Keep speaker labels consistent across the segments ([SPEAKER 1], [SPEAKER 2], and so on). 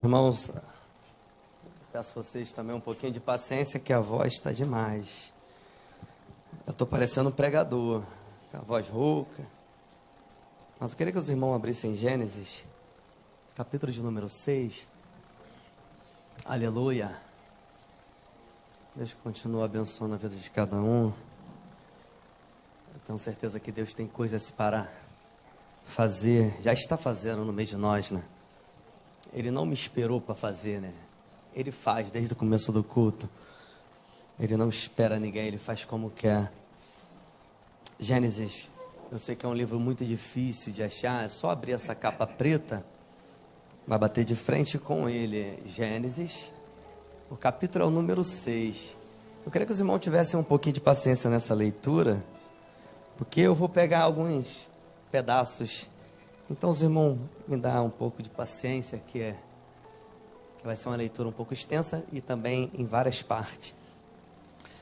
[SPEAKER 1] Irmãos, peço a vocês também um pouquinho de paciência, que a voz está demais. Eu estou parecendo um pregador, com a voz rouca. Mas eu queria que os irmãos abrissem Gênesis, capítulo de número 6. Aleluia. Deus continua abençoando a vida de cada um. Eu tenho certeza que Deus tem coisas para fazer, já está fazendo no meio de nós, né? Ele não me esperou para fazer, né? Ele faz desde o começo do culto. Ele não espera ninguém, ele faz como quer. Gênesis, eu sei que é um livro muito difícil de achar, é só abrir essa capa preta, vai bater de frente com ele. Gênesis, o capítulo é o número 6. Eu queria que os irmãos tivessem um pouquinho de paciência nessa leitura, porque eu vou pegar alguns pedaços. Então os irmãos me dão um pouco de paciência, que vai ser uma leitura um pouco extensa e também em várias partes.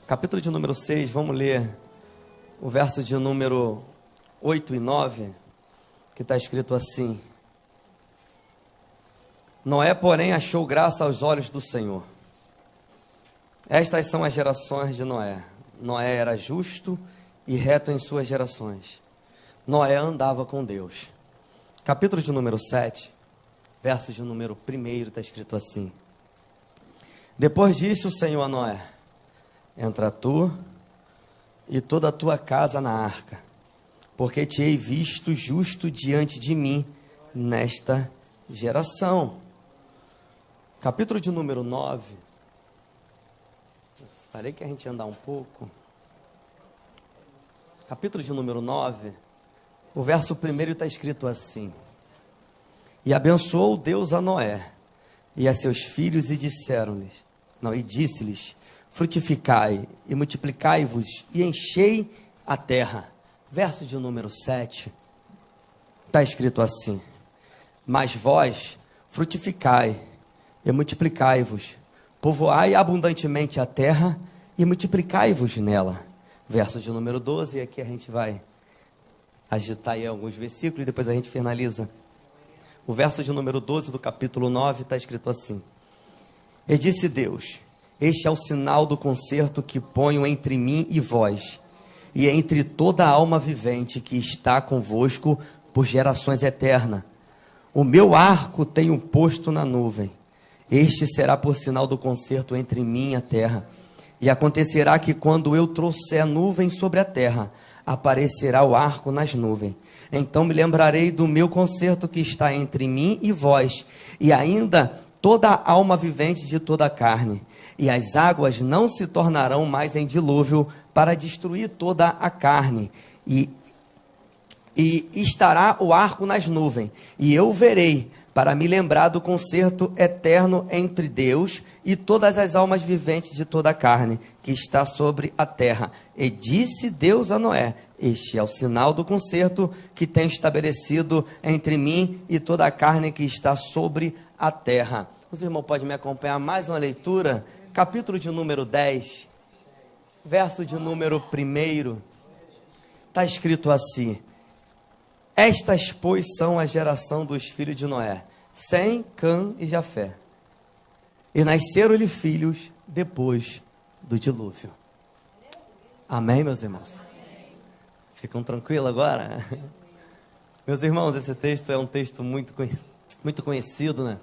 [SPEAKER 1] Capítulo de número 6, vamos ler o verso de número 8 e 9, que está escrito assim: Noé, porém, achou graça aos olhos do Senhor. Estas são as gerações de Noé. Noé era justo e reto em suas gerações. Noé andava com Deus. Capítulo de número 7, verso de número 1, está escrito assim: Depois disse o Senhor a Noé: Entra tu e toda a tua casa na arca, porque te hei visto justo diante de mim nesta geração. Capítulo de número 9. Parei que a gente ia andar um pouco. Capítulo de número 9. O verso 1 está escrito assim: E abençoou Deus a Noé e a seus filhos e disse-lhes: Frutificai e multiplicai-vos e enchei a terra. Verso de número 7 está escrito assim: Mas vós frutificai e multiplicai-vos, povoai abundantemente a terra e multiplicai-vos nela. Verso de número 12, e aqui a gente vai agitar aí alguns versículos e depois a gente finaliza. O verso de número 12 do capítulo 9 está escrito assim: E disse Deus: Este é o sinal do concerto que ponho entre mim e vós, e entre toda a alma vivente que está convosco por gerações eternas. O meu arco tenho posto na nuvem. Este será por sinal do concerto entre mim e a terra. E acontecerá que quando eu trouxer a nuvem sobre a terra, aparecerá o arco nas nuvens. Então me lembrarei do meu concerto que está entre mim e vós, e ainda toda a alma vivente de toda a carne. E as águas não se tornarão mais em dilúvio para destruir toda a carne. E estará o arco nas nuvens, e eu verei, para me lembrar do concerto eterno entre Deus e todas as almas viventes de toda a carne que está sobre a terra. E disse Deus a Noé: Este é o sinal do concerto que tenho estabelecido entre mim e toda a carne que está sobre a terra. Os irmãos podem me acompanhar mais uma leitura? Capítulo de número 10, verso de número 1, está escrito assim: Estas, pois, são a geração dos filhos de Noé, Sem, Cã e Jafé. E nasceram-lhe filhos depois do dilúvio. Amém, meus irmãos? Ficam tranquilos agora? Meus irmãos, esse texto é um texto muito conhecido, né?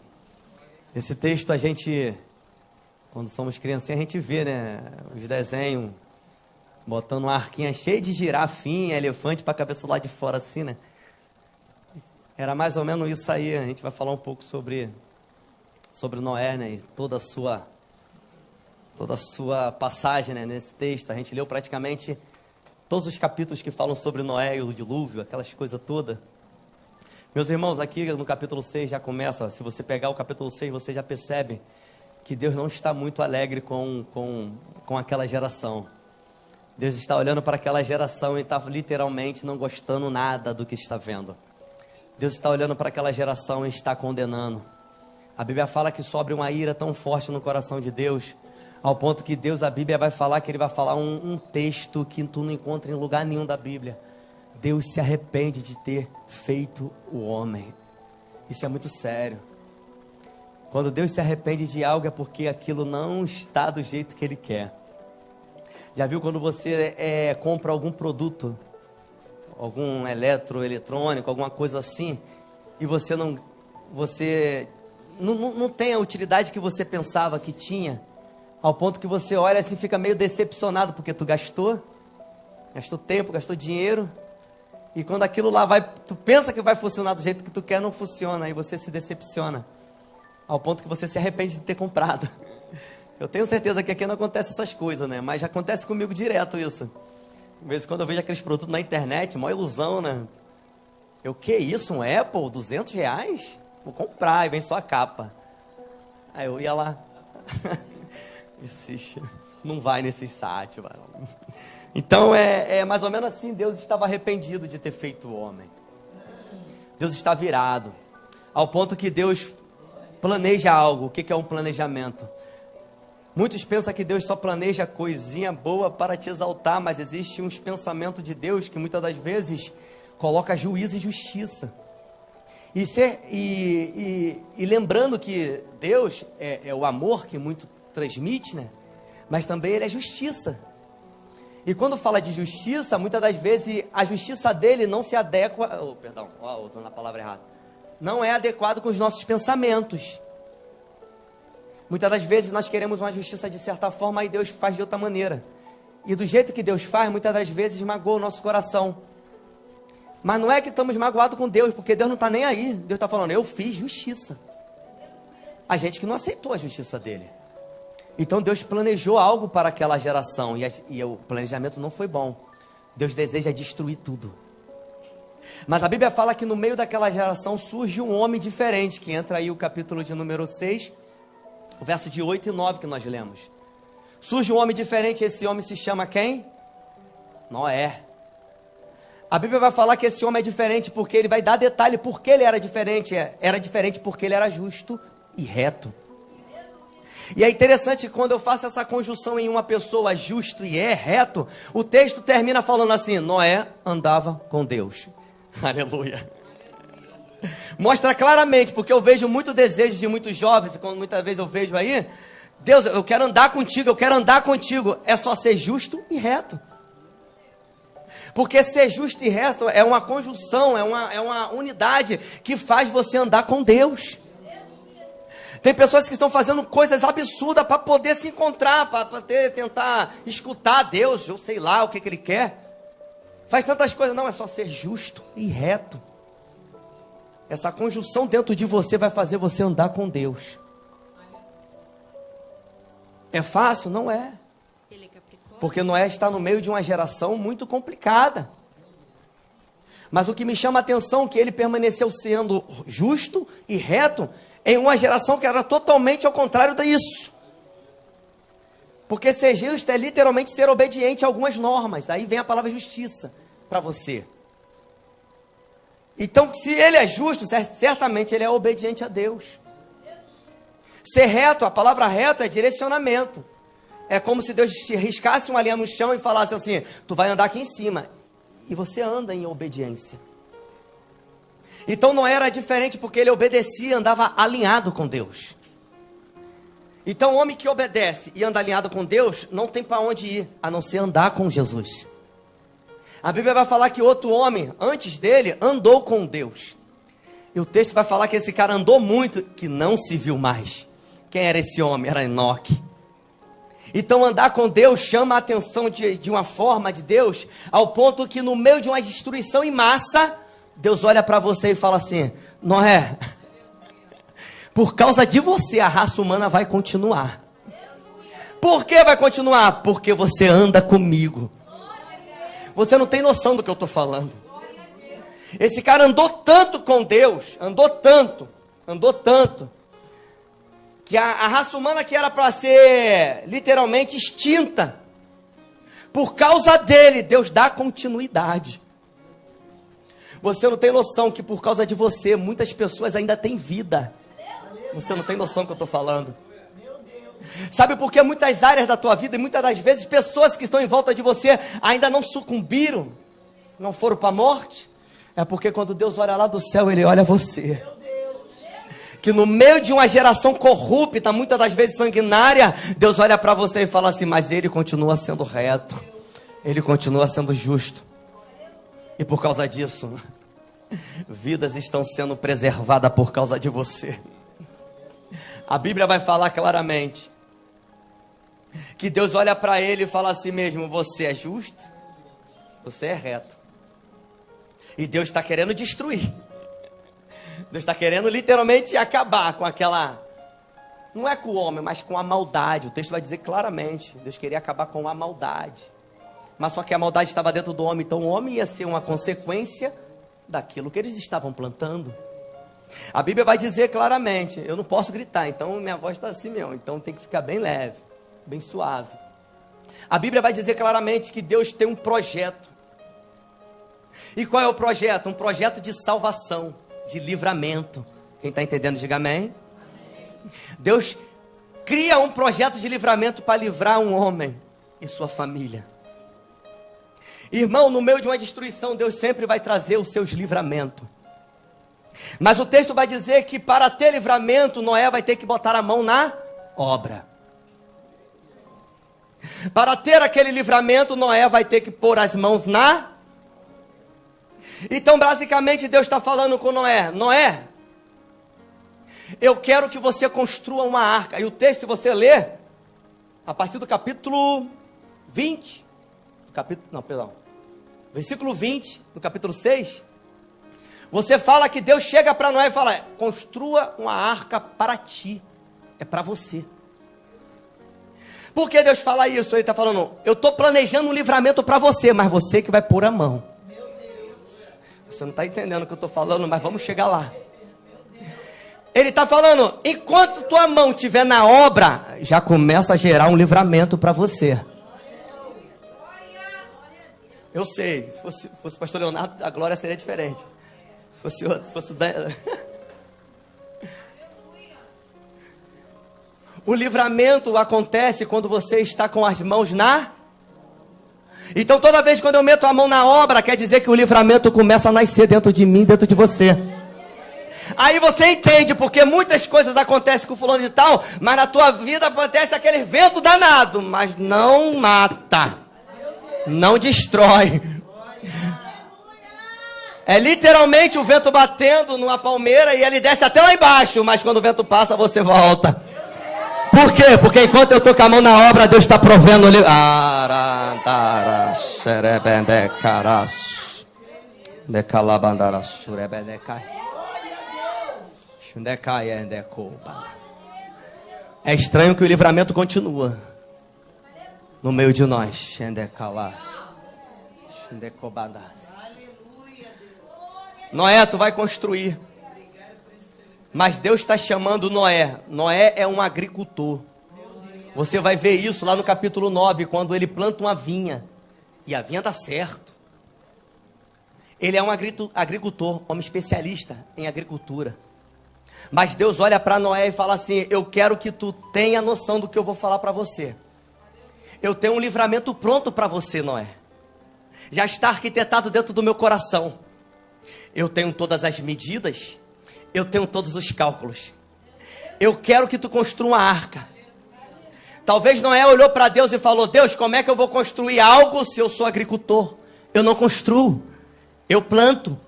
[SPEAKER 1] Esse texto a gente, quando somos criancinhas, a gente vê, né? Os desenhos, botando uma arquinha cheia de girafinha, elefante para a cabeça lá de fora assim, né? Era mais ou menos isso aí. A gente vai falar um pouco sobre Noé, né? E toda a sua passagem, né? Nesse texto. A gente leu praticamente todos os capítulos que falam sobre Noé e o dilúvio, aquelas coisas todas. Meus irmãos, aqui no capítulo 6 já começa. Se você pegar o capítulo 6, você já percebe que Deus não está muito alegre com aquela geração. Deus está olhando para aquela geração e está literalmente não gostando nada do que está vendo. Deus está olhando para aquela geração e está condenando. A Bíblia fala que sobre uma ira tão forte no coração de Deus, ao ponto que Deus, a Bíblia vai falar que Ele vai falar um texto que tu não encontra em lugar nenhum da Bíblia. Deus se arrepende de ter feito o homem. Isso é muito sério. Quando Deus se arrepende de algo é porque aquilo não está do jeito que Ele quer. Já viu quando você compra algum produto, algum eletrônico, alguma coisa assim, e você não tem a utilidade que você pensava que tinha, ao ponto que você olha assim e fica meio decepcionado, porque tu gastou tempo, gastou dinheiro, e quando aquilo lá tu pensa que vai funcionar do jeito que tu quer, não funciona, aí você se decepciona, ao ponto que você se arrepende de ter comprado. Eu tenho certeza que aqui não acontece essas coisas, né? Mas já acontece comigo direto isso. Às vezes quando eu vejo aqueles produtos na internet, mó ilusão, né? Que isso? Um Apple? R$200? Vou comprar, e vem só a capa. Aí eu ia lá. Não vai nesses sites, vai. Então é mais ou menos assim. Deus estava arrependido de ter feito o homem. Deus está virado. Ao ponto que Deus planeja algo. O que é um planejamento? Muitos pensam que Deus só planeja coisinha boa para te exaltar, mas existe uns pensamentos de Deus que muitas das vezes coloca juízo e justiça. E lembrando que Deus é o amor que muito transmite, né? Mas também Ele é justiça. E quando fala de justiça, muitas das vezes a justiça dele não se adequa... estou na palavra errada. Não é adequado com os nossos pensamentos. Muitas das vezes nós queremos uma justiça de certa forma e Deus faz de outra maneira. E do jeito que Deus faz, muitas das vezes magoa o nosso coração. Mas não é que estamos magoados com Deus, porque Deus não está nem aí. Deus está falando, eu fiz justiça. A gente que não aceitou a justiça dele. Então Deus planejou algo para aquela geração e o planejamento não foi bom. Deus deseja destruir tudo. Mas a Bíblia fala que no meio daquela geração surge um homem diferente, que entra aí o capítulo de número 6, o verso de 8 e 9 que nós lemos. Surge um homem diferente, esse homem se chama quem? Noé. A Bíblia vai falar que esse homem é diferente porque ele vai dar detalhe porque ele era diferente. Era diferente porque ele era justo e reto. E é interessante quando eu faço essa conjunção em uma pessoa justo e reto, o texto termina falando assim, Noé andava com Deus. Aleluia. Mostra claramente, porque eu vejo muito desejo de muitos jovens, e quando muitas vezes eu vejo aí, Deus, eu quero andar contigo, eu quero andar contigo. É só ser justo e reto. Porque ser justo e reto é uma conjunção, é uma unidade que faz você andar com Deus. Tem pessoas que estão fazendo coisas absurdas para poder se encontrar, para tentar escutar Deus, eu sei lá o que Ele quer. Faz tantas coisas, não, é só ser justo e reto. Essa conjunção dentro de você vai fazer você andar com Deus. É fácil? Não é. Porque Noé está no meio de uma geração muito complicada. Mas o que me chama a atenção é que ele permaneceu sendo justo e reto em uma geração que era totalmente ao contrário disso. Porque ser justo é literalmente ser obediente a algumas normas. Aí vem a palavra justiça para você. Então, se ele é justo, certamente ele é obediente a Deus. Ser reto, a palavra reto é direcionamento. É como se Deus te riscasse uma linha no chão e falasse assim, tu vai andar aqui em cima. E você anda em obediência. Então não era diferente porque ele obedecia, andava alinhado com Deus. Então o homem que obedece e anda alinhado com Deus, não tem para onde ir, a não ser andar com Jesus. A Bíblia vai falar que outro homem, antes dele, andou com Deus. E o texto vai falar que esse cara andou muito, que não se viu mais. Quem era esse homem? Era Enoque. Então andar com Deus chama a atenção de uma forma de Deus, ao ponto que no meio de uma destruição em massa, Deus olha para você e fala assim, Noé, por causa de você a raça humana vai continuar. Por que vai continuar? Porque você anda comigo. Você não tem noção do que eu estou falando. Esse cara andou tanto com Deus, andou tanto, que a raça humana que era para ser literalmente extinta, por causa dele, Deus dá continuidade. Você não tem noção que por causa de você, muitas pessoas ainda têm vida. Você não tem noção do que eu estou falando. Sabe por que muitas áreas da tua vida, e muitas das vezes, pessoas que estão em volta de você, ainda não sucumbiram, não foram para a morte? É porque quando Deus olha lá do céu, Ele olha você. que no meio de uma geração corrupta, muitas das vezes sanguinária, Deus olha para você e fala assim: mas ele continua sendo reto, ele continua sendo justo. E por causa disso, vidas estão sendo preservadas por causa de você. A Bíblia vai falar claramente que Deus olha para ele e fala assim mesmo: você é justo, você é reto. E Deus está querendo destruir. Deus está querendo literalmente acabar com aquela... Não é com o homem, mas com a maldade. O texto vai dizer claramente: Deus queria acabar com a maldade. Mas só que a maldade estava dentro do homem. Então o homem ia ser uma consequência daquilo que eles estavam plantando. A Bíblia vai dizer claramente: eu não posso gritar, então minha voz está assim mesmo. Então tem que ficar bem leve, bem suave. A Bíblia vai dizer claramente que Deus tem um projeto. E qual é o projeto? Um projeto de salvação, de livramento. Quem está entendendo, diga amém. Deus cria um projeto de livramento para livrar um homem e sua família. Irmão, no meio de uma destruição, Deus sempre vai trazer os seus livramentos. Mas o texto vai dizer que para ter livramento, Noé vai ter que botar a mão na obra. Para ter aquele livramento, Noé vai ter que pôr as mãos na... Então, basicamente, Deus está falando com Noé: Noé, eu quero que você construa uma arca. E o texto, se você ler, a partir do capítulo 20, versículo 20, no capítulo 6, você fala que Deus chega para Noé e fala: construa uma arca para ti, é para você. Por que Deus fala isso? Ele está falando: eu estou planejando um livramento para você, mas você que vai pôr a mão. Você não está entendendo o que eu estou falando, mas vamos chegar lá. Ele está falando: enquanto tua mão estiver na obra, já começa a gerar um livramento para você. Eu sei, se fosse o pastor Leonardo, a glória seria diferente. Se fosse outro, se fosse o O livramento acontece quando você está com as mãos na... Então toda vez quando eu meto a mão na obra, quer dizer que o livramento começa a nascer dentro de mim, dentro de você. Aí você entende porque muitas coisas acontecem com fulano de tal, mas na tua vida acontece aquele vento danado, mas não mata, não destrói. É literalmente o vento batendo numa palmeira e ele desce até lá embaixo, mas quando o vento passa você volta. Por quê? Porque enquanto eu estou com a mão na obra, Deus está provendo o livro. É estranho que o livramento continua no meio de nós. Noé, tu vai construir. Mas Deus está chamando Noé. Noé é um agricultor. Você vai ver isso lá no capítulo 9, quando ele planta uma vinha. E a vinha dá certo. Ele é um agricultor, homem especialista em agricultura. Mas Deus olha para Noé e fala assim: eu quero que tu tenha noção do que eu vou falar para você. Eu tenho um livramento pronto para você, Noé. Já está arquitetado dentro do meu coração. Eu tenho todas as medidas. Eu tenho todos os cálculos. Eu quero que tu construa uma arca. Talvez Noé olhou para Deus e falou: Deus, como é que eu vou construir algo se eu sou agricultor? Eu não construo, eu planto.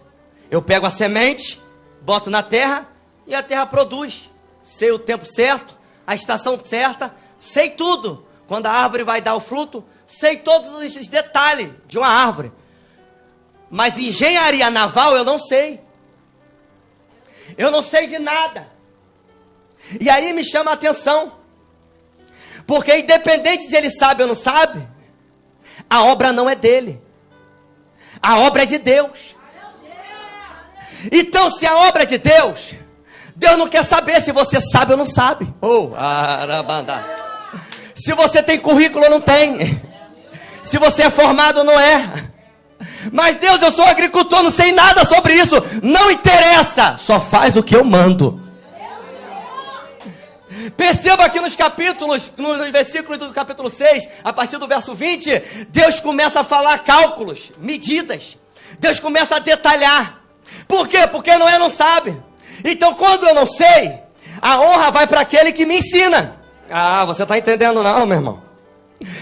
[SPEAKER 1] Eu pego a semente, boto na terra e a terra produz. Sei o tempo certo, a estação certa, sei tudo. Quando a árvore vai dar o fruto, sei todos os detalhes de uma árvore. Mas engenharia naval eu não sei. Eu não sei de nada. E aí me chama a atenção. Porque independente de ele sabe ou não sabe, a obra não é dele. A obra é de Deus. Então se a obra é de Deus, Deus não quer saber se você sabe ou não sabe. Se você tem currículo ou não tem. Se você é formado ou não é. Mas Deus, eu sou agricultor, não sei nada sobre isso. Não interessa, só faz o que eu mando. Perceba que nos capítulos, nos versículos do capítulo 6, a partir do verso 20, Deus começa a falar cálculos, medidas. Deus começa a detalhar. Por quê? Porque Noé não sabe. Então quando eu não sei, A honra vai para aquele que me ensina. Ah, você está entendendo não, meu irmão?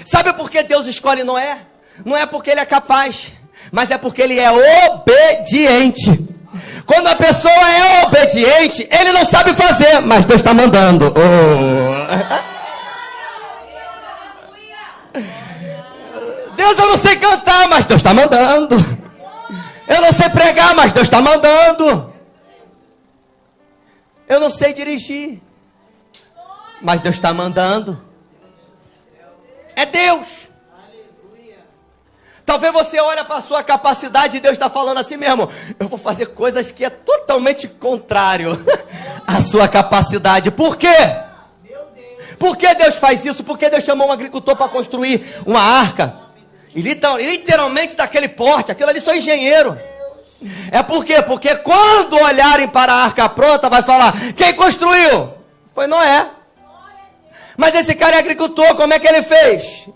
[SPEAKER 1] Sabe por que Deus escolhe Noé? Não é porque ele é capaz, mas é porque ele é obediente. Quando a pessoa é obediente, ele não sabe fazer, mas Deus está mandando. Deus, eu não sei cantar, mas Deus está mandando. Eu não sei pregar, mas Deus está mandando. Eu não sei dirigir, mas Deus está mandando. É Deus. Talvez você olhe para a sua capacidade e Deus está falando assim mesmo. Eu vou fazer coisas que é totalmente contrário à sua capacidade. Por quê? Por que Deus faz isso? Por que Deus chamou um agricultor para construir uma arca? E literalmente daquele porte, aquilo ali só engenheiro. É por quê? Porque quando olharem para a arca pronta, vai falar, quem construiu? Foi Noé. Mas esse cara é agricultor, como é que ele fez?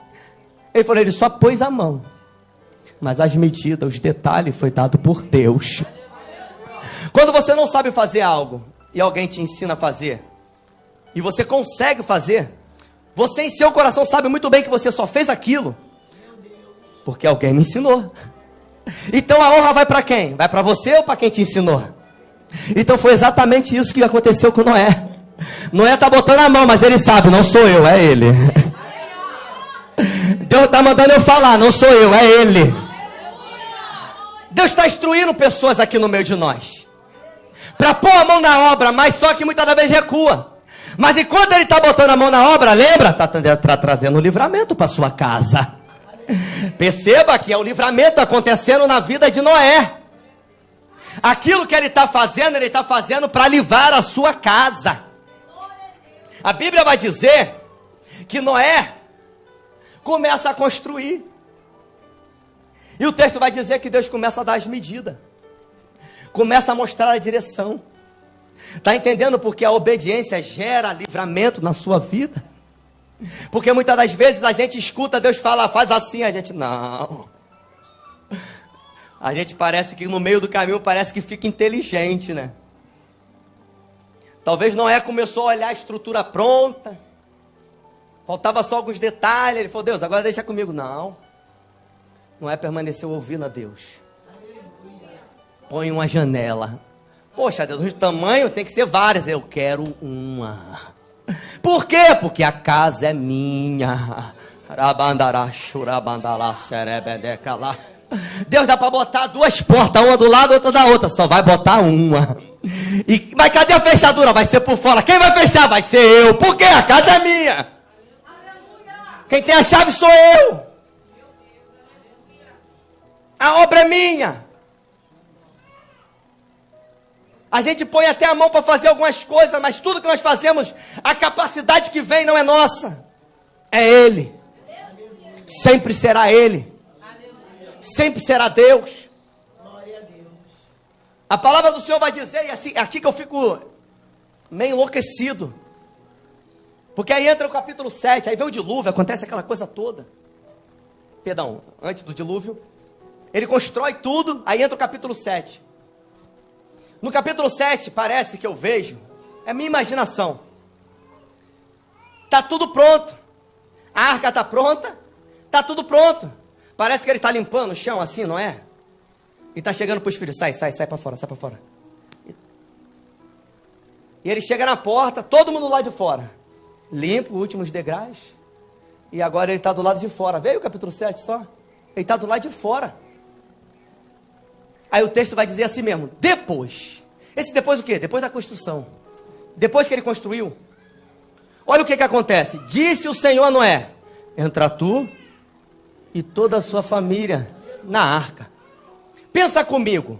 [SPEAKER 1] Ele falou, ele só pôs a mão. Mas as medidas, os detalhes foi dado por Deus. Quando você não sabe fazer algo e alguém te ensina a fazer, e você consegue fazer, você em seu coração sabe muito bem que você só fez aquilo porque alguém me ensinou. Então a honra vai para quem? Vai para você ou para quem te ensinou? Então foi exatamente isso que aconteceu com Noé. Noé está botando a mão, mas ele sabe, não sou eu, é ele. Deus está mandando eu falar, não sou eu, é ele. Deus está instruindo pessoas aqui no meio de nós para pôr a mão na obra, mas só que muitas das vezes recua. Mas enquanto ele está botando a mão na obra, lembra? Está trazendo um livramento para sua casa. Perceba que é o livramento acontecendo na vida de Noé. Aquilo que ele está fazendo para livrar a sua casa. A Bíblia vai dizer que Noé começa a construir. E o texto vai dizer que Deus começa a dar as medidas. Começa a mostrar a direção. Está entendendo porque a obediência gera livramento na sua vida? Porque muitas das vezes a gente escuta Deus falar, faz assim, a gente não. A gente parece que no meio do caminho parece que fica inteligente, né? Talvez Noé começou a olhar a estrutura pronta. Faltava só alguns detalhes. Ele falou, Deus, agora deixa comigo. Não. Noé permaneceu ouvindo a Deus. Põe uma janela. Poxa, Deus, o tamanho tem que ser várias. Eu quero uma. Por quê? Porque a casa é minha. Deus, dá para botar duas portas, uma do lado, outra da outra. Só vai botar uma. Mas cadê a fechadura? Vai ser por fora. Quem vai fechar? Vai ser eu. Por quê? A casa é minha. Quem tem a chave sou eu. A obra é minha. A gente põe até a mão para fazer algumas coisas, mas tudo que nós fazemos, a capacidade que vem não é nossa. É Ele. Sempre será Ele. Sempre será Deus. A palavra do Senhor vai dizer, e assim, aqui que eu fico meio enlouquecido. Porque aí entra o capítulo 7, aí vem o dilúvio, acontece aquela coisa toda. Perdão, antes do dilúvio. Ele constrói tudo, aí entra o capítulo 7. No capítulo 7, parece que eu vejo, é minha imaginação. Está tudo pronto. A arca está pronta, está tudo pronto. Parece que ele está limpando o chão assim, não é? E está chegando para os filhos, sai para fora, sai para fora. E ele chega na porta, todo mundo lá de fora. Limpa os últimos degraus. E agora ele está do lado de fora. Veio o capítulo 7 só? Ele está do lado de fora. Aí o texto vai dizer assim mesmo, depois. Esse depois o quê? Depois da construção. Depois que ele construiu. Olha o que acontece. Disse o Senhor a Noé, entra tu e toda a sua família na arca. Pensa comigo.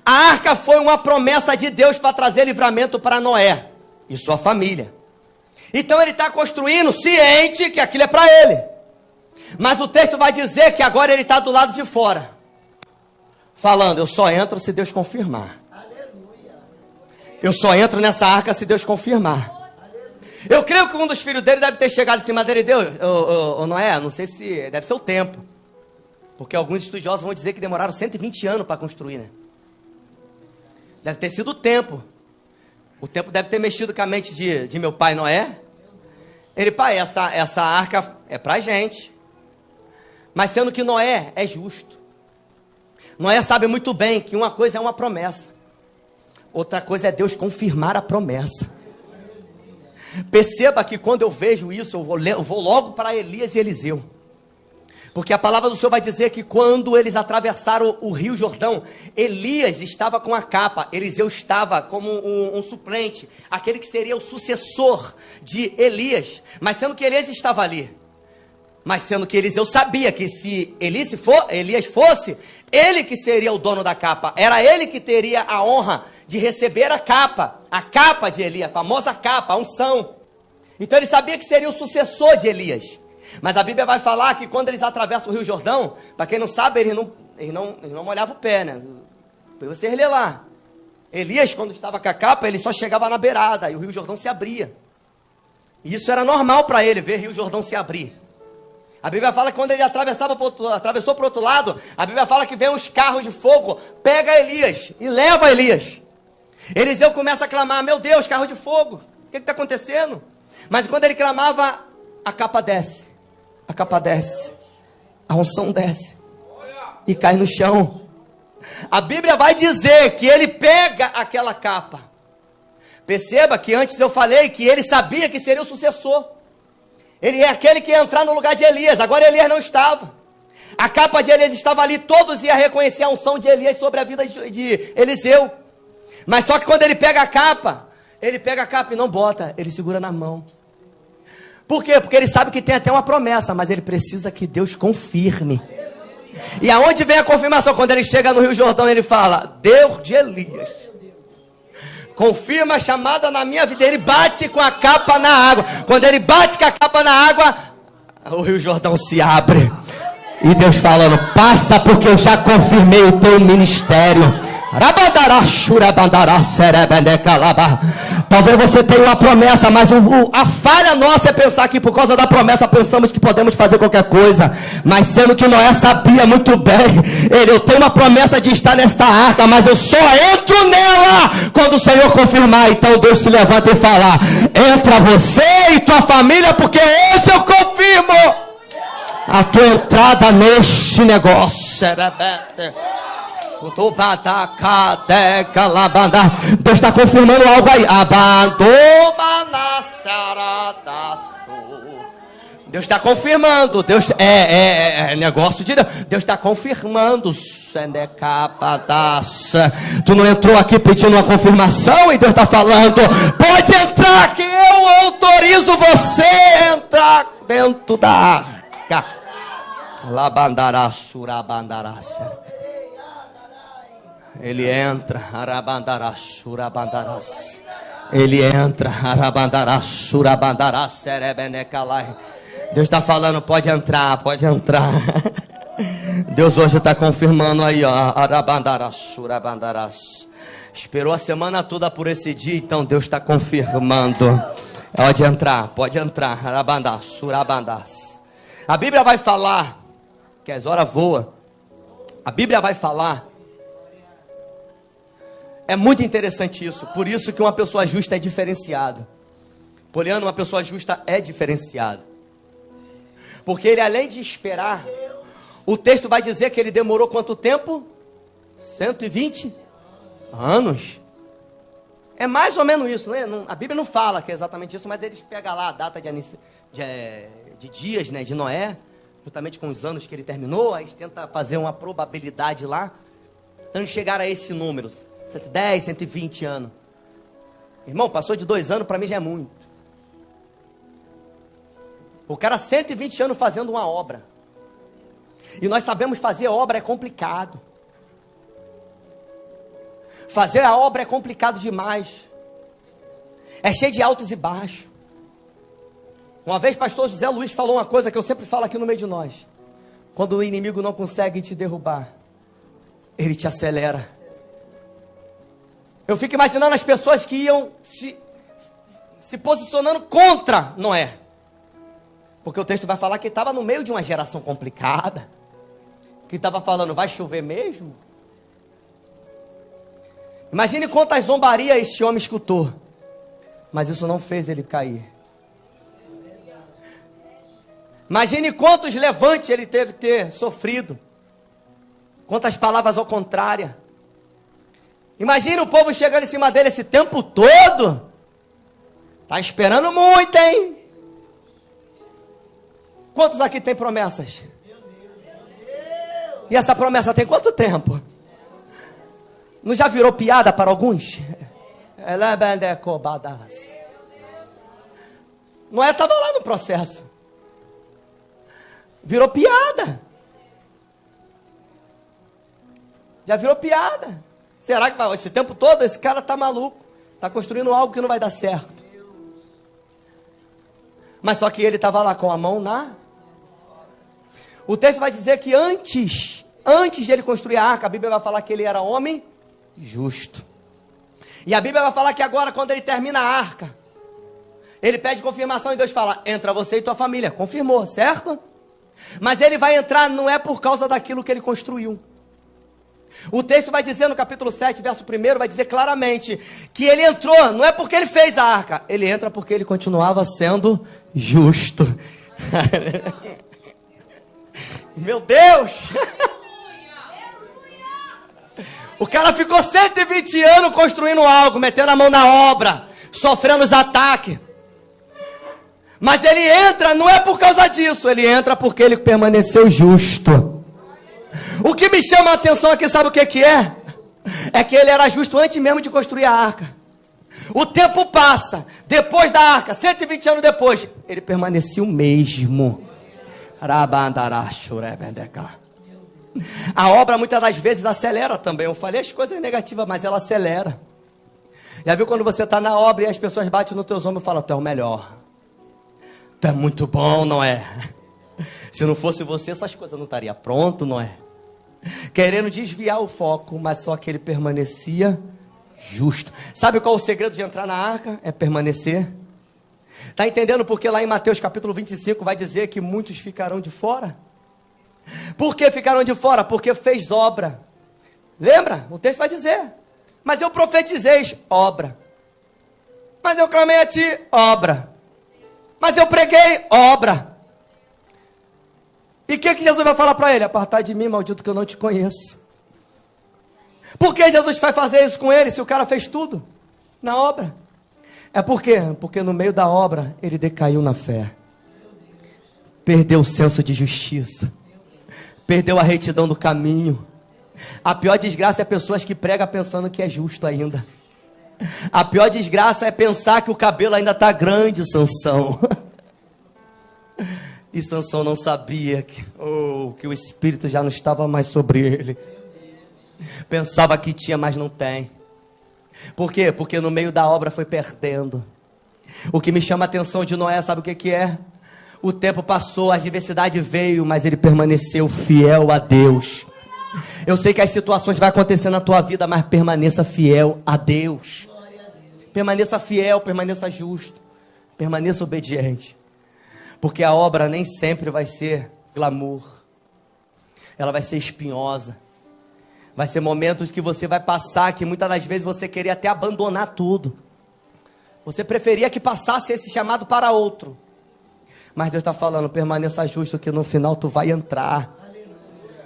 [SPEAKER 1] A arca foi uma promessa de Deus para trazer livramento para Noé e sua família. Então ele está construindo ciente que aquilo é para ele. Mas o texto vai dizer que agora ele está do lado de fora. Falando, eu só entro se Deus confirmar. Eu só entro nessa arca se Deus confirmar. Eu creio que um dos filhos dele deve ter chegado em cima dele e Deus, Noé, não sei se deve ser o tempo. Porque alguns estudiosos vão dizer que demoraram 120 anos para construir, né? Deve ter sido o tempo. O tempo deve ter mexido com a mente de meu pai Noé. Ele, pai, essa arca é pra gente. Mas sendo que Noé é justo. Noé sabe muito bem que uma coisa é uma promessa. Outra coisa é Deus confirmar a promessa. Perceba que quando eu vejo isso, eu vou logo para Elias e Eliseu. Porque a palavra do Senhor vai dizer que quando eles atravessaram o rio Jordão, Elias estava com a capa, Eliseu estava como um suplente, aquele que seria o sucessor de Elias. Mas sendo que Elias estava ali, mas sendo que Eliseu sabia que se Elias fosse, ele que seria o dono da capa, era ele que teria a honra de receber a capa de Elias, a famosa capa, a unção. Então ele sabia que seria o sucessor de Elias. Mas a Bíblia vai falar que quando eles atravessam o Rio Jordão, para quem não sabe, eles não molhavam o pé, né? Para vocês ler lá. Elias, quando estava com a capa, ele só chegava na beirada e o Rio Jordão se abria. E isso era normal para ele, ver o Rio Jordão se abrir. A Bíblia fala que quando ele atravessou para o outro lado, a Bíblia fala que vem uns carros de fogo, pega Elias e leva Elias. Eliseu começa a clamar, meu Deus, carro de fogo, o que está acontecendo? Mas quando ele clamava, a capa desce. A capa desce, a unção desce e cai no chão. A Bíblia vai dizer que ele pega aquela capa. Perceba que antes eu falei que ele sabia que seria o sucessor. Ele é aquele que ia entrar no lugar de Elias. Agora Elias não estava. A capa de Elias estava ali. Todos iam reconhecer a unção de Elias sobre a vida de Eliseu. Mas só que quando ele pega a capa e não bota, ele segura na mão. Por quê? Porque ele sabe que tem até uma promessa, mas ele precisa que Deus confirme. E aonde vem a confirmação? Quando ele chega no Rio Jordão, ele fala, Deus de Elias, confirma a chamada na minha vida. Ele bate com a capa na água. Quando ele bate com a capa na água, o Rio Jordão se abre. E Deus falando, passa porque eu já confirmei o teu ministério. Talvez você tenha uma promessa, mas a falha nossa é pensar que por causa da promessa pensamos que podemos fazer qualquer coisa. Mas sendo que Noé sabia muito bem, eu tenho uma promessa de estar nesta arca, mas eu só entro nela quando o Senhor confirmar. Então Deus se levanta e fala, entra você e tua família, porque hoje eu confirmo a tua entrada neste negócio. Deus está confirmando algo aí. Deus está confirmando. Deus é negócio de Deus. Deus está confirmando. Tu não entrou aqui pedindo uma confirmação e Deus está falando, pode entrar que eu autorizo você a entrar dentro da arca. Ele entra, ele entra, Deus está falando, pode entrar, pode entrar. Deus hoje está confirmando aí, ó, esperou a semana toda por esse dia, então Deus está confirmando. Pode entrar, a Bíblia vai falar, que as horas voam, a Bíblia vai falar. É muito interessante isso. Por isso que uma pessoa justa é diferenciada. Poliano, uma pessoa justa é diferenciada. Porque ele, além de esperar, o texto vai dizer que ele demorou quanto tempo? 120 anos. É mais ou menos isso, né? A Bíblia não fala que é exatamente isso, mas eles pegam lá a data de dias, né, de Noé, juntamente com os anos que ele terminou, aí tenta fazer uma probabilidade lá, antes de chegar a esse número. 110, 120 anos. Irmão, passou de 2 anos, para mim já é muito. O cara 120 anos fazendo uma obra. E nós sabemos fazer obra é complicado. Fazer a obra é complicado demais. É cheio de altos e baixos. Uma vez pastor José Luiz falou uma coisa que eu sempre falo aqui no meio de nós. Quando o inimigo não consegue te derrubar, ele te acelera. Eu fico imaginando as pessoas que iam se posicionando contra Noé. Porque o texto vai falar que estava no meio de uma geração complicada. Que estava falando, vai chover mesmo? Imagine quantas zombarias este homem escutou. Mas isso não fez ele cair. Imagine quantos levantes ele teve que ter sofrido. Quantas palavras ao contrário. Imagine o povo chegando em cima dele esse tempo todo. Tá esperando muito, hein? Quantos aqui tem promessas? E essa promessa tem quanto tempo? Não já virou piada para alguns? Noé estava lá no processo. Virou piada. Já virou piada. Será que esse tempo todo esse cara está maluco? Está construindo algo que não vai dar certo. Mas só que ele estava lá com a mão na... O texto vai dizer que antes de ele construir a arca, a Bíblia vai falar que ele era homem justo. E a Bíblia vai falar que agora, quando ele termina a arca, ele pede confirmação e Deus fala, entra você e tua família. Confirmou, certo? Mas ele vai entrar não é por causa daquilo que ele construiu. O texto vai dizer no capítulo 7, verso 1, vai dizer claramente que ele entrou, não é porque ele fez a arca, ele entra porque ele continuava sendo justo. Meu Deus! O cara ficou 120 anos construindo algo, metendo a mão na obra, sofrendo os ataques. Mas ele entra, não é por causa disso, ele entra porque ele permaneceu justo. O que me chama a atenção aqui, sabe o que é? É que ele era justo antes mesmo de construir a arca. O tempo passa, depois da arca, 120 anos depois, ele permanecia o mesmo. A obra muitas das vezes acelera também. Eu falei as coisas negativas, mas ela acelera. Já viu quando você está na obra e as pessoas batem nos teus ombros e falam, tu é o melhor. Tu é muito bom, não é? Se não fosse você, essas coisas não estariam pronto, não é? Querendo desviar o foco, mas só que ele permanecia justo. Sabe qual é o segredo de entrar na arca? É permanecer. Está entendendo porque lá em Mateus capítulo 25 vai dizer que muitos ficarão de fora? Por que ficaram de fora? Porque fez obra. Lembra? O texto vai dizer. Mas eu profetizei, obra. Mas eu clamei a ti, obra. Mas eu preguei, obra. E o que Jesus vai falar para ele? Apartai de mim, maldito, que eu não te conheço. Por que Jesus vai fazer isso com ele, se o cara fez tudo na obra? É por quê? Porque no meio da obra, ele decaiu na fé. Perdeu o senso de justiça. Perdeu a retidão do caminho. A pior desgraça é pessoas que pregam pensando que é justo ainda. A pior desgraça é pensar que o cabelo ainda está grande, Sansão. E Sansão não sabia que o Espírito já não estava mais sobre ele. Pensava que tinha, mas não tem. Por quê? Porque no meio da obra foi perdendo. O que me chama a atenção de Noé, sabe o que é? O tempo passou, a adversidade veio, mas ele permaneceu fiel a Deus. Eu sei que as situações vão acontecer na tua vida, mas permaneça fiel a Deus. Permaneça fiel, permaneça justo, permaneça obediente. Porque a obra nem sempre vai ser glamour. Ela vai ser espinhosa. Vai ser momentos que você vai passar, que muitas das vezes você queria até abandonar tudo. Você preferia que passasse esse chamado para outro. Mas Deus está falando, permaneça justo, que no final tu vai entrar.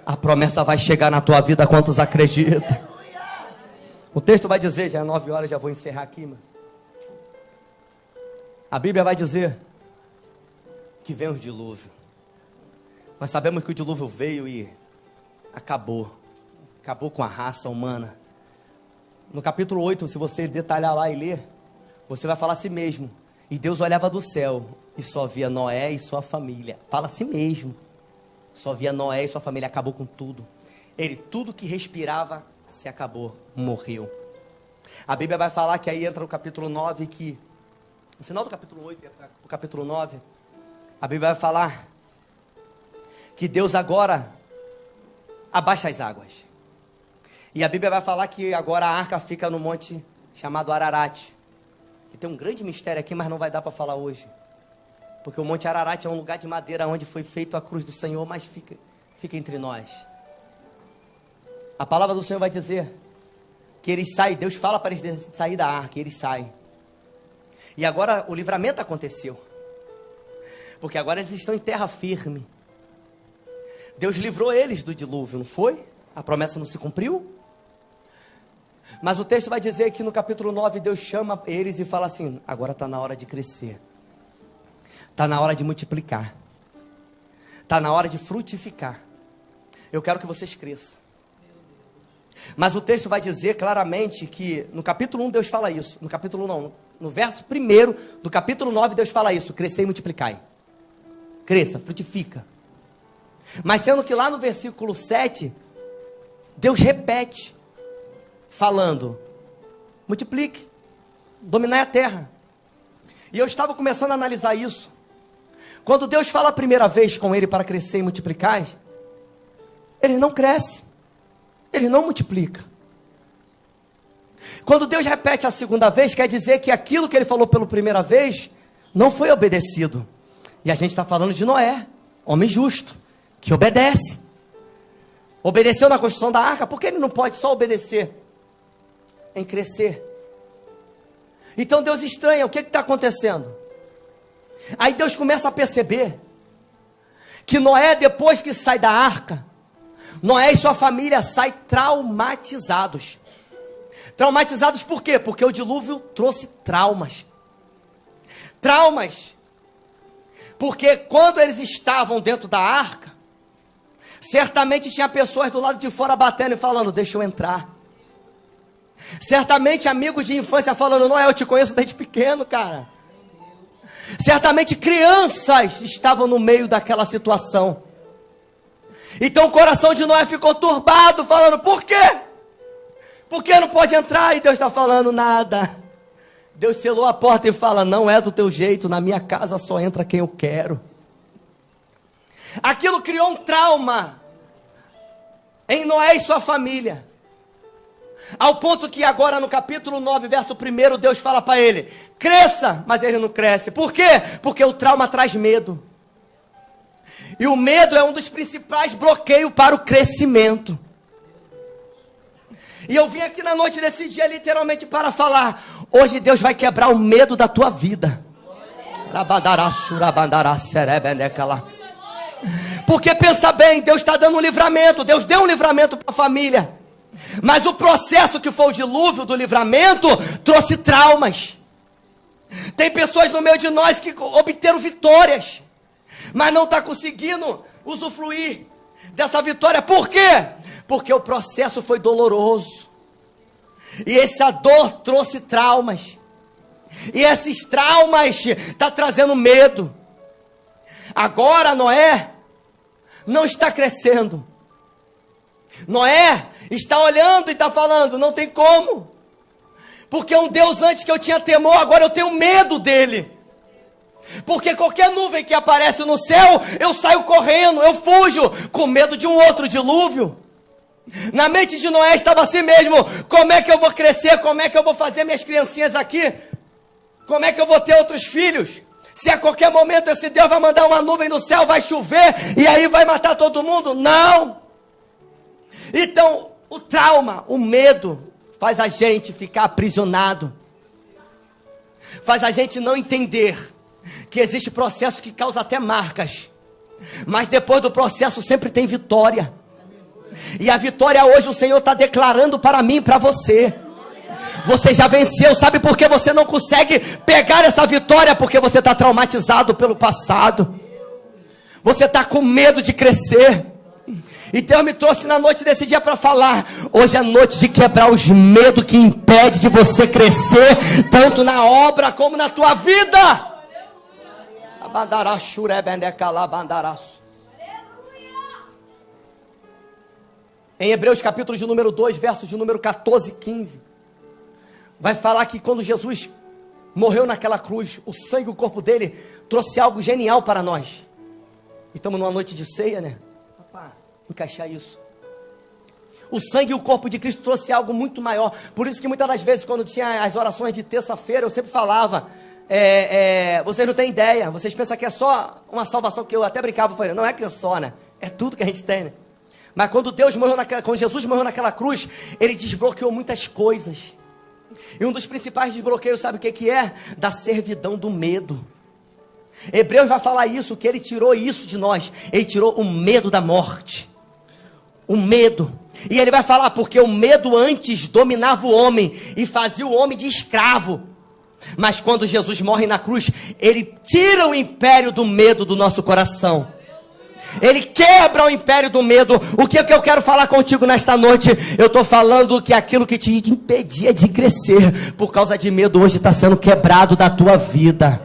[SPEAKER 1] A promessa vai chegar na tua vida, quantos acreditam? O texto vai dizer, já é 9 horas, já vou encerrar aqui, mano. A Bíblia vai dizer que vem o dilúvio. Nós sabemos que o dilúvio veio e acabou com a raça humana. No capítulo 8, se você detalhar lá e ler, você vai falar assim mesmo. E Deus olhava do céu e só via Noé e sua família. Fala assim mesmo. Só via Noé e sua família, acabou com tudo. Tudo que respirava se acabou, morreu. A Bíblia vai falar que aí entra no capítulo 9, que no final do capítulo 8, o capítulo 9, a Bíblia vai falar que Deus agora abaixa as águas. E a Bíblia vai falar que agora a arca fica no monte chamado Ararat. Que tem um grande mistério aqui, mas não vai dar para falar hoje. Porque o monte Ararat é um lugar de madeira onde foi feita a cruz do Senhor, mas fica entre nós. A palavra do Senhor vai dizer que eles saem, Deus fala para eles sair da arca, eles saem. E agora o livramento aconteceu. Porque agora eles estão em terra firme. Deus livrou eles do dilúvio, não foi? A promessa não se cumpriu? Mas o texto vai dizer que no capítulo 9 Deus chama eles e fala assim: agora está na hora de crescer. Está na hora de multiplicar. Está na hora de frutificar. Eu quero que vocês cresçam. Mas o texto vai dizer claramente que no capítulo 1 Deus fala isso. No capítulo 1 não, no verso 1 do capítulo 9 Deus fala isso: crescer e multiplicai. Cresça, frutifica. Mas sendo que lá no versículo 7 Deus repete, falando: multiplique, dominai a terra. E eu estava começando a analisar isso. Quando Deus fala a primeira vez com ele para crescer e multiplicar, ele não cresce, ele não multiplica. Quando Deus repete a segunda vez, quer dizer que aquilo que ele falou pela primeira vez não foi obedecido. E a gente está falando de Noé, homem justo, que obedece. Obedeceu na construção da arca, por que ele não pode só obedecer em crescer? Então Deus estranha, o que está acontecendo? Aí Deus começa a perceber que Noé, depois que sai da arca, Noé e sua família saem traumatizados. Traumatizados por quê? Porque o dilúvio trouxe traumas. Traumas. Porque quando eles estavam dentro da arca, certamente tinha pessoas do lado de fora batendo e falando: deixa eu entrar. Certamente amigos de infância falando: Noé, eu te conheço desde pequeno, cara. Certamente crianças estavam no meio daquela situação. Então o coração de Noé ficou turbado, falando: por quê? Por que não pode entrar? E Deus está falando: nada. Deus selou a porta e fala: não é do teu jeito, na minha casa só entra quem eu quero. Aquilo criou um trauma em Noé e sua família. Ao ponto que agora no capítulo 9, verso 1, Deus fala para ele: cresça, mas ele não cresce. Por quê? Porque o trauma traz medo. E o medo é um dos principais bloqueios para o crescimento. E eu vim aqui na noite desse dia literalmente para falar: hoje Deus vai quebrar o medo da tua vida. Porque pensa bem, Deus está dando um livramento. Deus deu um livramento para a família. Mas o processo que foi o dilúvio do livramento trouxe traumas. Tem pessoas no meio de nós que obteram vitórias, mas não está conseguindo usufruir dessa vitória. Por quê? Porque o processo foi doloroso. E essa dor trouxe traumas. E esses traumas estão trazendo medo. Agora Noé não está crescendo. Noé está olhando e está falando: não tem como. Porque um Deus antes que eu tinha temor, agora eu tenho medo dele. Porque qualquer nuvem que aparece no céu, eu saio correndo, eu fujo, com medo de um outro dilúvio. Na mente de Noé estava assim mesmo: como é que eu vou crescer? Como é que eu vou fazer minhas criancinhas aqui? Como é que eu vou ter outros filhos? Se a qualquer momento esse Deus vai mandar uma nuvem no céu, vai chover, e aí vai matar todo mundo? Não! Então, o trauma, o medo, faz a gente ficar aprisionado. Faz a gente não entender que existe processo que causa até marcas. Mas depois do processo sempre tem vitória. E a vitória hoje o Senhor está declarando para mim e para você. Você já venceu. Sabe por que você não consegue pegar essa vitória? Porque você está traumatizado pelo passado. Você está com medo de crescer. E Deus me trouxe na noite desse dia para falar: hoje é noite de quebrar os medos que impedem de você crescer, tanto na obra como na tua vida. Em Hebreus capítulo de número 2, versos de número 14 e 15, vai falar que quando Jesus morreu naquela cruz, o sangue e o corpo dele trouxe algo genial para nós. E estamos numa noite de ceia, né? Encaixar isso. O sangue e o corpo de Cristo trouxe algo muito maior. Por isso que muitas das vezes, quando tinha as orações de terça-feira, eu sempre falava: vocês não têm ideia, vocês pensam que é só uma salvação, que eu até brincava, falei: não é que é só, né? É tudo que a gente tem, né? Mas quando Jesus morreu naquela cruz, ele desbloqueou muitas coisas. E um dos principais desbloqueios, sabe o que é? Da servidão do medo. Hebreus vai falar isso, que ele tirou isso de nós. Ele tirou o medo da morte. O medo. E ele vai falar, porque o medo antes dominava o homem e fazia o homem de escravo. Mas quando Jesus morre na cruz, ele tira o império do medo do nosso coração. Ele quebra o império do medo. O que é que eu quero falar contigo nesta noite? Eu estou falando que aquilo que te impedia de crescer por causa de medo hoje está sendo quebrado da tua vida.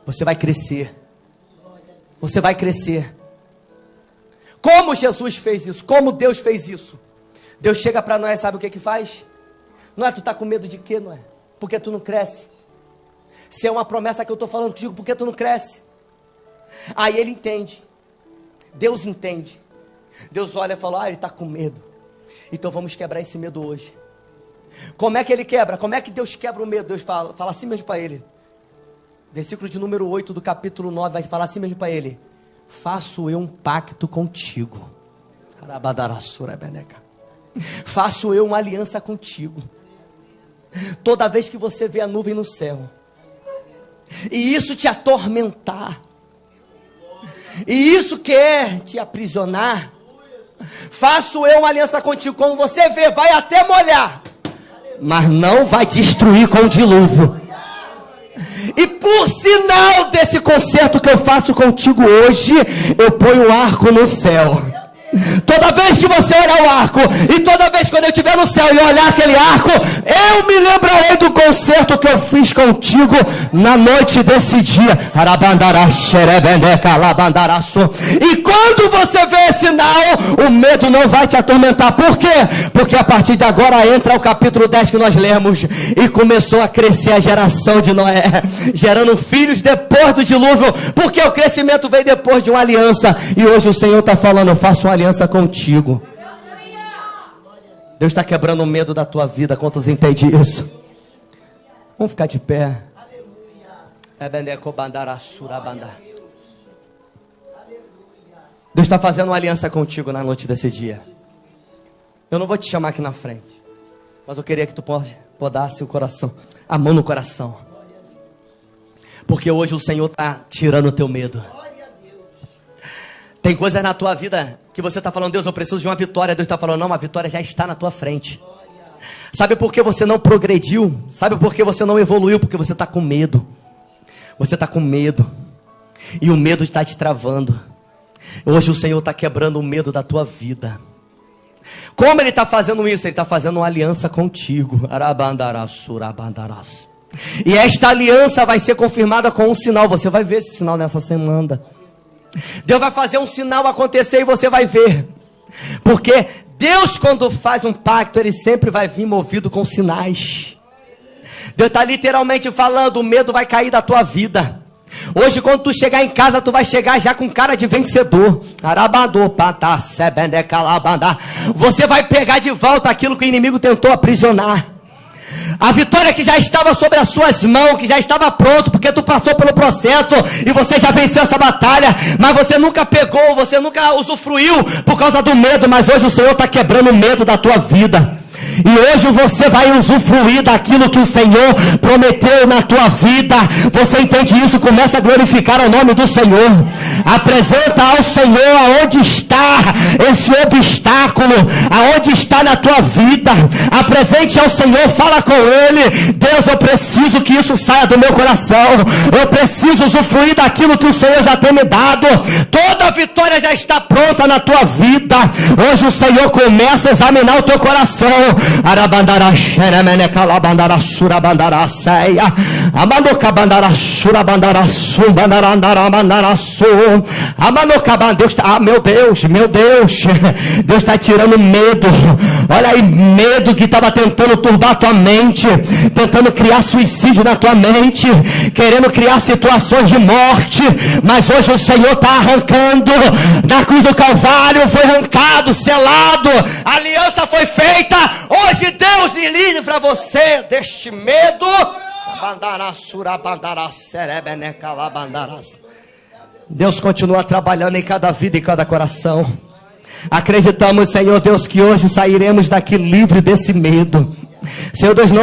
[SPEAKER 1] Você vai crescer. Você vai crescer. Como Jesus fez isso? Como Deus fez isso? Deus chega para Noé, sabe o que faz? Noé, tu está com medo de quê, Noé? Porque tu não cresce. Se é uma promessa que eu estou falando contigo, porque tu não cresce? Aí ele entende. Deus entende. Deus olha e fala, ele está com medo. Então vamos quebrar esse medo hoje. Como é que ele quebra? Como é que Deus quebra o medo? Deus fala assim mesmo para ele. Versículo de número 8 do capítulo 9, vai falar assim mesmo para ele. Faço eu um pacto contigo. Faço eu uma aliança contigo. Toda vez que você vê a nuvem no céu, e isso te atormentar, e isso quer te aprisionar, faço eu uma aliança contigo. Quando você vê, vai até molhar, mas não vai destruir com o dilúvio. E por sinal desse concerto que eu faço contigo hoje, eu ponho um arco no céu. Toda vez que você olhar o arco, e toda vez quando eu estiver no céu e olhar aquele arco, eu me lembrarei do concerto que eu fiz contigo na noite desse dia. E quando você vê esse sinal, o medo não vai te atormentar. Por quê? Porque a partir de agora entra o capítulo 10 que nós lemos, e começou a crescer a geração de Noé, gerando filhos depois do dilúvio, porque o crescimento veio depois de uma aliança. E hoje o Senhor está falando, eu faço uma aliança contigo. Deus está quebrando o medo da tua vida. Quantos entendem isso? Vamos ficar de pé. Deus está fazendo uma aliança contigo na noite desse dia. Eu não vou te chamar aqui na frente, mas eu queria que tu podasse o coração, a mão no coração, porque hoje o Senhor está tirando o teu medo. Tem coisas na tua vida que você está falando, Deus, eu preciso de uma vitória. Deus está falando, não, a vitória já está na tua frente. Sabe por que você não progrediu? Sabe por que você não evoluiu? Porque você está com medo. Você está com medo. E o medo está te travando. Hoje o Senhor está quebrando o medo da tua vida. Como Ele está fazendo isso? Ele está fazendo uma aliança contigo. E esta aliança vai ser confirmada com um sinal. Você vai ver esse sinal nessa semana. Deus vai fazer um sinal acontecer e você vai ver. Porque Deus, quando faz um pacto, Ele sempre vai vir movido com sinais. Deus está literalmente falando, o medo vai cair da tua vida. Hoje quando tu chegar em casa, tu vai chegar já com cara de vencedor. Você vai pegar de volta aquilo que o inimigo tentou aprisionar. A vitória que já estava sobre as suas mãos, que já estava pronto, porque tu passou pelo processo e você já venceu essa batalha, mas você nunca pegou, você nunca usufruiu por causa do medo. Mas hoje o Senhor está quebrando o medo da tua vida. E hoje você vai usufruir daquilo que o Senhor prometeu na tua vida. Você entende isso? Começa a glorificar o nome do Senhor. Apresenta ao Senhor aonde está esse obstáculo, aonde está na tua vida. Apresente ao Senhor, fala com Ele. Deus, eu preciso que isso saia do meu coração. Eu preciso usufruir daquilo que o Senhor já tem me dado. Toda a vitória já está pronta na tua vida. Hoje o Senhor começa a examinar o teu coração. Arabandara xeremene calabandara surabandara seia amanoca bandara surabandara sumbandara bandara su amanoca Deus está, meu Deus, Deus está tirando medo. Olha aí, medo que estava tentando turbar a tua mente, tentando criar suicídio na tua mente, querendo criar situações de morte. Mas hoje o Senhor está arrancando. Na cruz do Calvário foi arrancado, selado, a aliança foi feita. Hoje Deus livra você deste medo. Deus continua trabalhando em cada vida e cada coração. Acreditamos, Senhor Deus, que hoje sairemos daqui livre desse medo. Senhor Deus, não